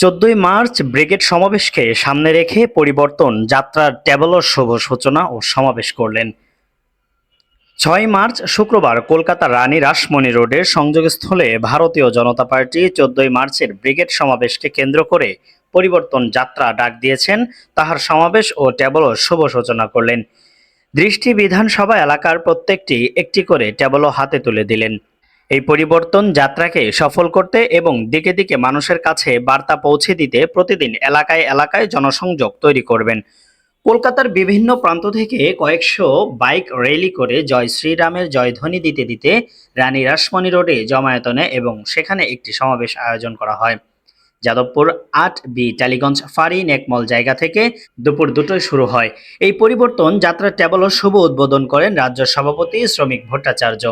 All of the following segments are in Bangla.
১৪ই মার্চ ব্রিগেড সমাবেশকে সামনে রেখে পরিবর্তন যাত্রার ট্যাবলোর শুভ সূচনা ও সমাবেশ করলেন। ৬ মার্চ শুক্রবার কলকাতার রানী রাসমণি রোডের সংযোগস্থলে ভারতীয় জনতা পার্টি ১৪ই মার্চের ব্রিগেড সমাবেশকে কেন্দ্র করে পরিবর্তন যাত্রা ডাক দিয়েছেন। তাহার সমাবেশ ও ট্যাবলোর শুভ সূচনা করলেন। দৃষ্টি বিধানসভা এলাকার প্রত্যেকটি একটি করে ট্যাবলো হাতে তুলে দিলেন। এই পরিবর্তন যাত্রাকে সফল করতে এবং দিকে দিকে মানুষের কাছে বার্তা পৌঁছে দিতে প্রতিদিন এলাকায় এলাকায় জনসংযোগ তৈরি করবেন। কলকাতার বিভিন্ন প্রান্ত থেকে কয়েকশো বাইক র্যালি করে জয় শ্রীরামের জয়ধ্বনি দিতে দিতে রানী রাসমণি রোডে জমায়েতনে এবং সেখানে একটি সমাবেশ আয়োজন করা হয়। যাদবপুর ৮B টালিগঞ্জ ফাঁড়ি নেকমল জায়গা থেকে দুপুর ২টোয় শুরু হয়। এই পরিবর্তন যাত্রার ট্যাবলোর শুভ উদ্বোধন করেন রাজ্য সভাপতি শ্রমিক ভট্টাচার্য।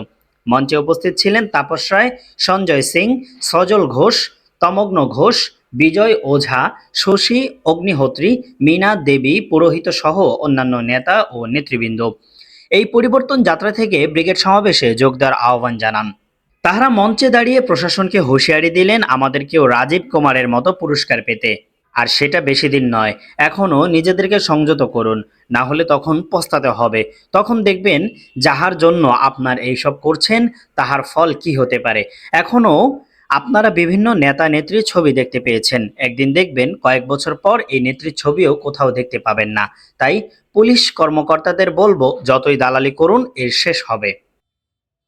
মঞ্চে উপস্থিত ছিলেন তাপস রায়, সঞ্জয় সিং, সজল ঘোষ, তমগ্ন ঘোষ, বিজয় ওঝা, শশী অগ্নিহোত্রী, মীনা দেবী পুরোহিত সহ অন্যান্য নেতা ও নেতৃবৃন্দ এই পরিবর্তন যাত্রা থেকে ব্রিগেড সমাবেশে যোগ দেওয়ার আহ্বান জানান। তাহারা মঞ্চে দাঁড়িয়ে প্রশাসনকে হুঁশিয়ারি দিলেন আমাদেরকেও রাজীব কুমারের মতো পুরস্কার পেতে, আর সেটা বেশি দিন নয়, এখনও নিজেদেরকে সংযত করুন, না হলে তখন পস্তাতে হবে। তখন দেখবেন যাহার জন্য আপনার এইসব করছেন তাহার ফল কি হতে পারে। এখনও আপনারা বিভিন্ন নেতা নেত্রীর ছবি দেখতে পেয়েছেন, একদিন দেখবেন কয়েক বছর পর এই নেত্রীর ছবিও কোথাও দেখতে পাবেন না। তাই পুলিশ কর্মকর্তাদের বলবো যতই দালালি করুন এর শেষ হবে।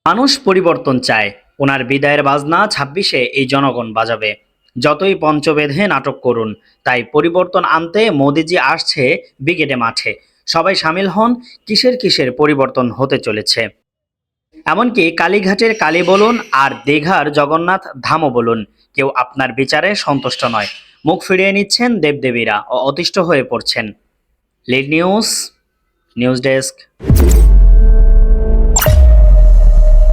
মানুষ পরিবর্তন চায়, ওনার বিদায়ের বাজনা ২৬-এ এই জনগণ বাজাবে। যতই পঞ্চ বেঁধে নাটক করুন, তাই পরিবর্তন আনতে মোদিজি আসছে ব্রিগেডে মাঠে। সবাই সামিল হন, কিসের কিসের পরিবর্তন হতে চলেছে। এমনকি কালীঘাটের কালী বলুন আর দীঘার জগন্নাথ ধামও বলুন, কেউ আপনার বিচারে সন্তুষ্ট নয়। মুখ ফিরিয়ে নিচ্ছেন দেবদেবীরা ও অতিষ্ঠ হয়ে পড়ছেন। Lead news, news desk.